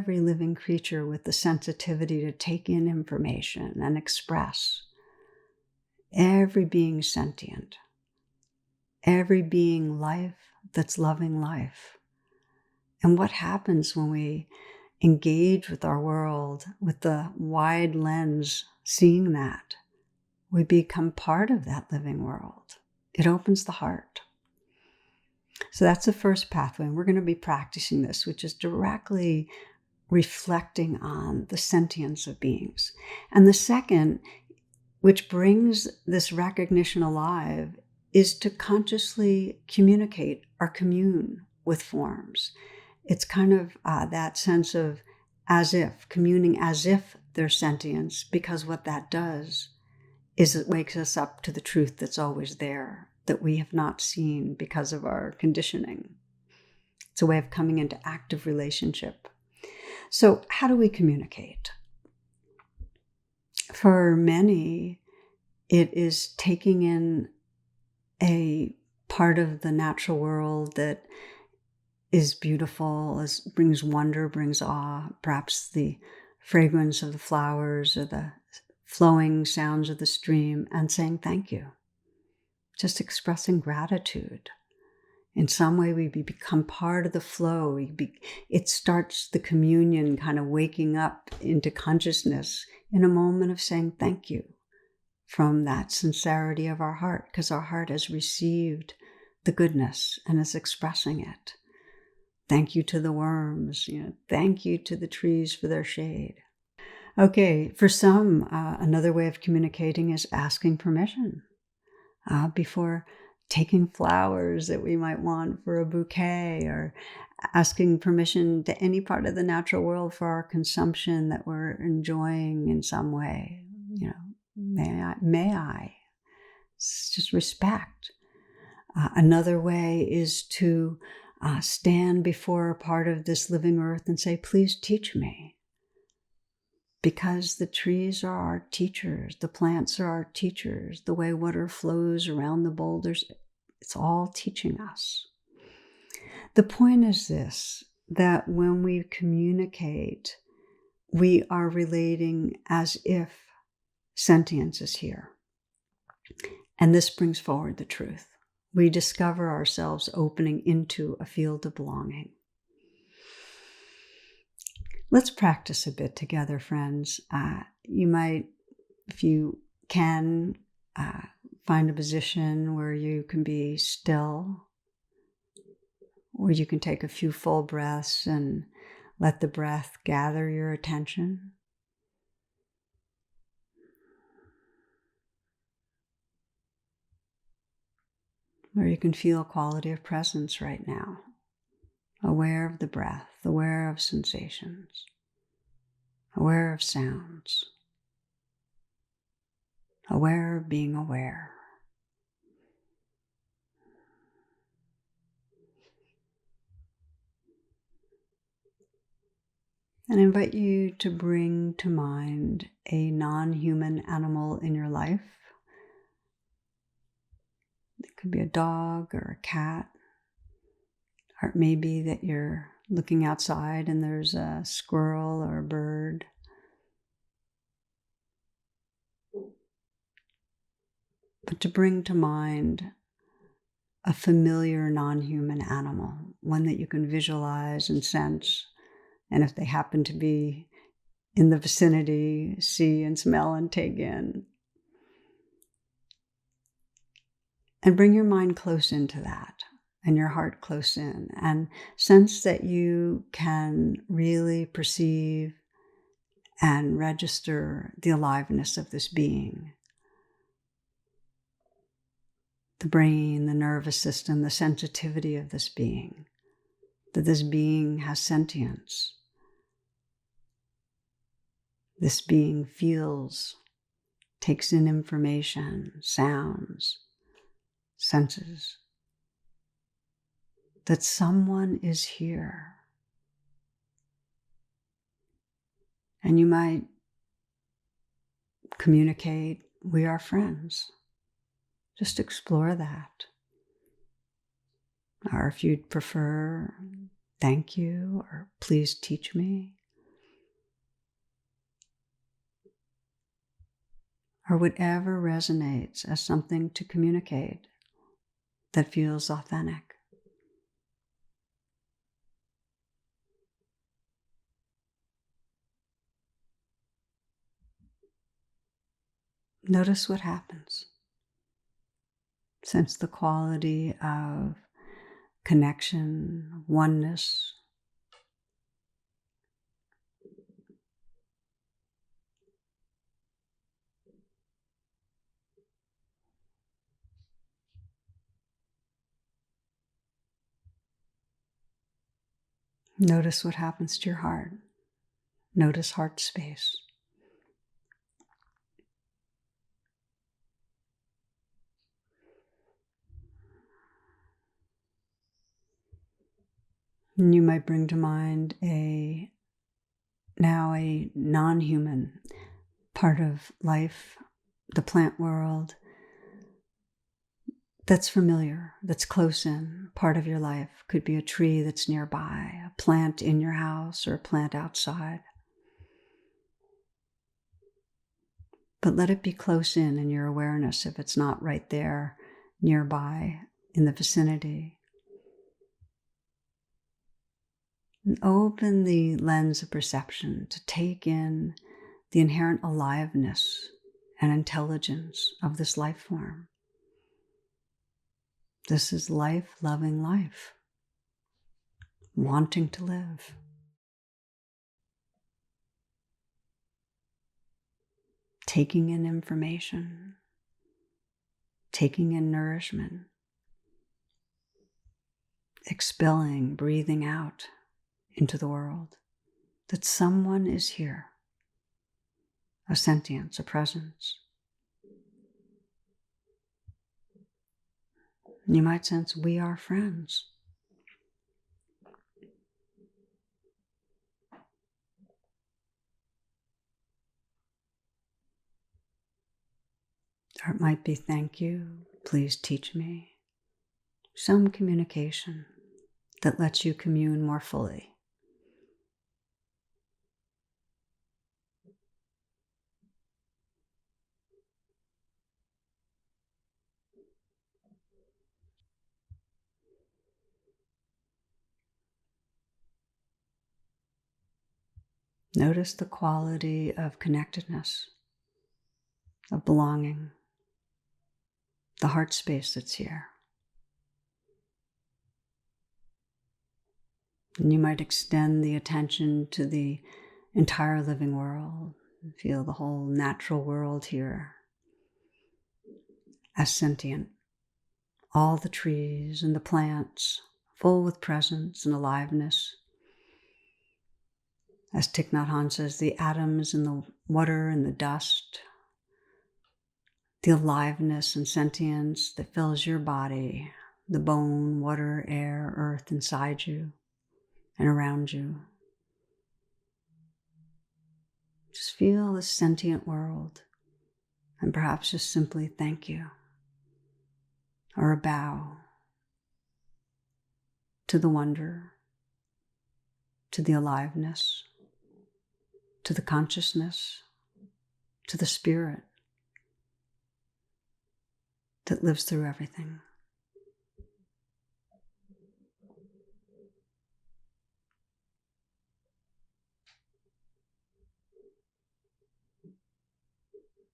every living creature with the sensitivity to take in information and express. Every being sentient. Every being life that's loving life. And what happens when we engage with our world with the wide lens, seeing that? We become part of that living world. It opens the heart. So that's the first pathway. And we're going to be practicing this, which is directly reflecting on the sentience of beings. And the second, which brings this recognition alive, is to consciously communicate or commune with forms. It's kind of that sense of as if, communing as if they're sentience, because what that does is it wakes us up to the truth that's always there, that we have not seen because of our conditioning. It's a way of coming into active relationship. So how do we communicate? For many, it is taking in a part of the natural world that is beautiful, brings wonder, brings awe, perhaps the fragrance of the flowers or the flowing sounds of the stream, and saying thank you. Just expressing gratitude. In some way, we become part of the flow. It starts the communion, kind of waking up into consciousness in a moment of saying thank you from that sincerity of our heart, because our heart has received the goodness and is expressing it. Thank you to the worms, thank you to the trees for their shade. Okay, for some, another way of communicating is asking permission before taking flowers that we might want for a bouquet, or asking permission to any part of the natural world for our consumption that we're enjoying in some way. May I? It's just respect. Another way is to stand before a part of this living earth and say, please teach me. Because the trees are our teachers, the plants are our teachers, the way water flows around the boulders, it's all teaching us. The point is this, that when we communicate, we are relating as if sentience is here. And this brings forward the truth. We discover ourselves opening into a field of belonging. Let's practice a bit together, friends. You might, if you can, find a position where you can be still, or you can take a few full breaths and let the breath gather your attention. Where you can feel a quality of presence right now. Aware of the breath, aware of sensations, aware of sounds, aware of being aware. And I invite you to bring to mind a non-human animal in your life. It could be a dog or a cat. Or it may be that you're looking outside and there's a squirrel or a bird. But to bring to mind a familiar non-human animal, one that you can visualize and sense, and if they happen to be in the vicinity, see and smell and take in. And bring your mind close into that. And your heart close in, and sense that you can really perceive and register the aliveness of this being. The brain, the nervous system, the sensitivity of this being. That this being has sentience. This being feels, takes in information, sounds, senses. That someone is here. And you might communicate, we are friends. Just explore that. Or if you'd prefer, thank you, or please teach me. or whatever resonates as something to communicate that feels authentic. Notice what happens. Sense the quality of connection, oneness. Notice what happens to your heart. Notice heart space. And you might bring to mind a non-human part of life, the plant world, that's familiar, that's close in, part of your life. Could be a tree that's nearby, a plant in your house, or a plant outside. But let it be close in your awareness if it's not right there, nearby, in the vicinity. And open the lens of perception to take in the inherent aliveness and intelligence of this life form. This is life loving life, wanting to live. Taking in information, taking in nourishment, expelling, breathing out into the world that someone is here, a sentience, a presence. You might sense we are friends. Or it might be thank you, please teach me. Some communication that lets you commune more fully. Notice the quality of connectedness, of belonging, the heart space that's here. And you might extend the attention to the entire living world. Feel the whole natural world here as sentient. All the trees and the plants full with presence and aliveness. As Thich Nhat Hanh says, the atoms in the water and the dust, the aliveness and sentience that fills your body, the bone, water, air, earth inside you and around you. Just feel this sentient world, and perhaps just simply thank you, or a bow to the wonder, to the aliveness, to the consciousness, to the spirit that lives through everything.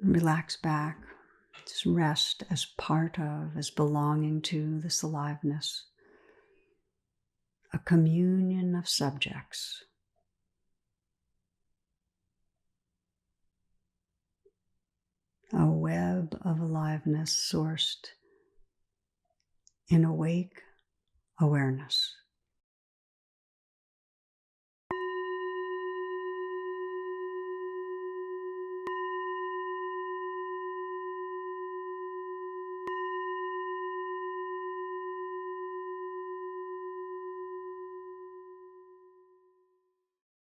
Relax back, just rest as part of, as belonging to this aliveness. A communion of subjects. A web of aliveness sourced in awake awareness.